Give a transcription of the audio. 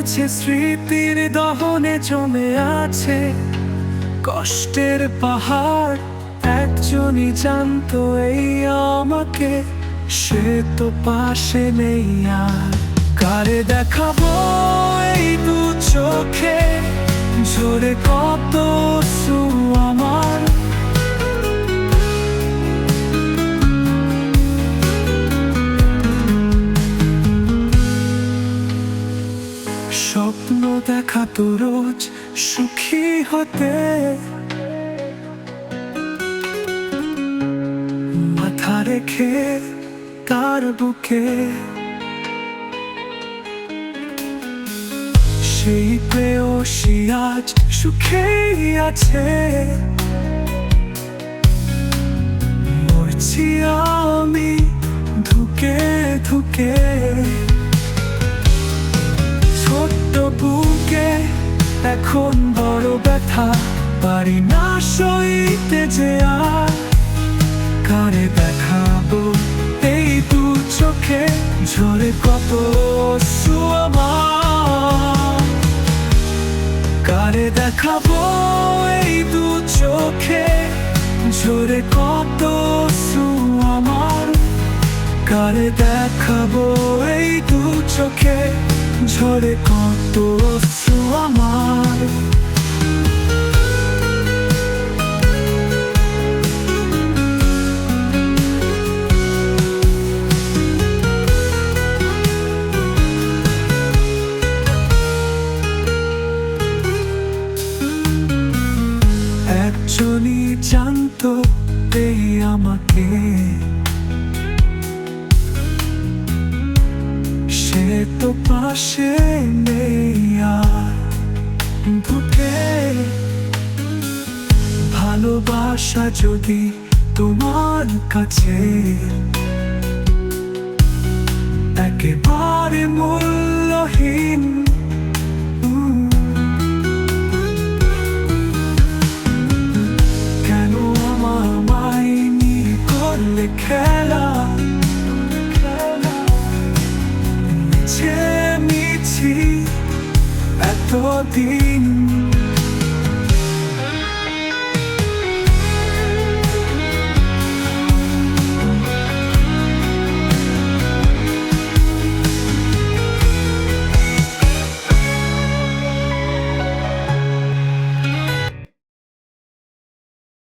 পড়ছে স্মৃতির দহনে জমে আছে কষ্টের পাহাড়। একজনই জানতো এই আমাকে, সে তো পাশে নেই আর। কারে দেখাবো এই দু চোখে ঝরে কত অশ্রু আমার। স্বপ্ন দেখা তো রোজ সুখী হতে, মাথা রেখে তার বুকে সেই প্রেয়সী আজ সুখেই আছে। মরছি আমি ধুকে ধুকে, ছোট্ট বুকে এখন বড় ব্যথা, পারি না সইতে যে আর। কারে দেখাবো এই দু চোখে ঝরে কত অশ্রু আমার। কারে দেখাবো এই দু চোখে ঝরে কত অশ্রু আমার। কারে দেখাবো এই দু চোখে ঝরে কত অশ্রু আমার। একজনই জানতো এই আমাকে, সে তো পাশে নেই আর। বুকে ভালোবাসা যদি তোমার কাছে একেবারে মূল্যহীন, কেন আমায় নিয়ে করলে খেলা? মিছে মিছি এতদিন